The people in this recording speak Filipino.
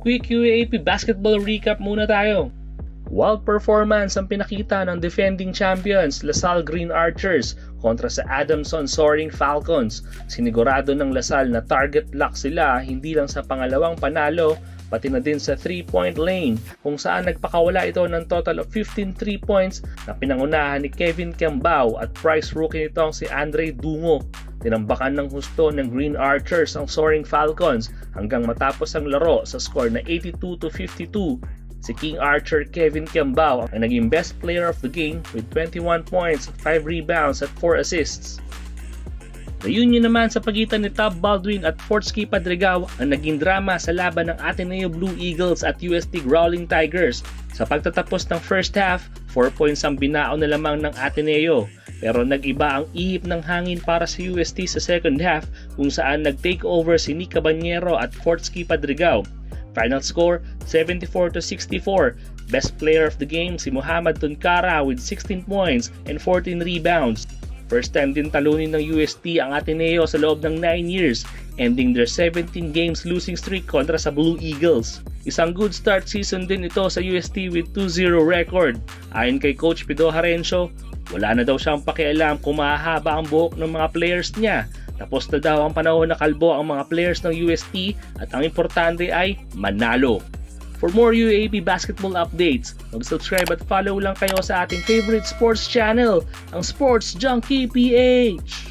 Quick UAAP basketball recap muna tayo. Wild performance ang pinakita ng defending champions LaSalle Green Archers kontra sa Adamson Soaring Falcons. Sinigurado ng LaSalle na target lock sila hindi lang sa pangalawang panalo pati na din sa 3-point lane kung saan nagpakawala ito ng total of 15 3 points na pinangunahan ni Kevin Kiambao at prize rookie nitong si Andre Dungo. Tinambakan ng husto ng Green Archers ang Soaring Falcons hanggang matapos ang laro sa score na 82-52. Si King Archer Kevin Kiambao ang naging best player of the game with 21 points, 5 rebounds at 4 assists. Reunion naman sa pagitan ni Tab Baldwin at Fortsky Padrigao ang naging drama sa laban ng Ateneo Blue Eagles at UST Growling Tigers. Sa pagtatapos ng first half, 4 points ang binao na lamang ng Ateneo. Pero nag-iba ang ihip ng hangin para sa UST sa second half kung saan nag-take over si Nick Cabanyero at Fortsky Padrigao. Final score, 74-64. Best player of the game si Muhammad Tunkara with 16 points and 14 rebounds. First time din talunin ng UST ang Ateneo sa loob ng 9 years, ending their 17 games losing streak kontra sa Blue Eagles. Isang good start season din ito sa UST with 2-0 record. Ayon kay Coach Pido Harencio, wala na daw siyang pakialam kung mahahaba ang buhok ng mga players niya. Tapos na daw ang panahon na kalbo ang mga players ng UST at ang importante ay manalo. For more UAAP basketball updates, mag-subscribe at follow lang kayo sa ating favorite sports channel, ang Sports Junkie PH.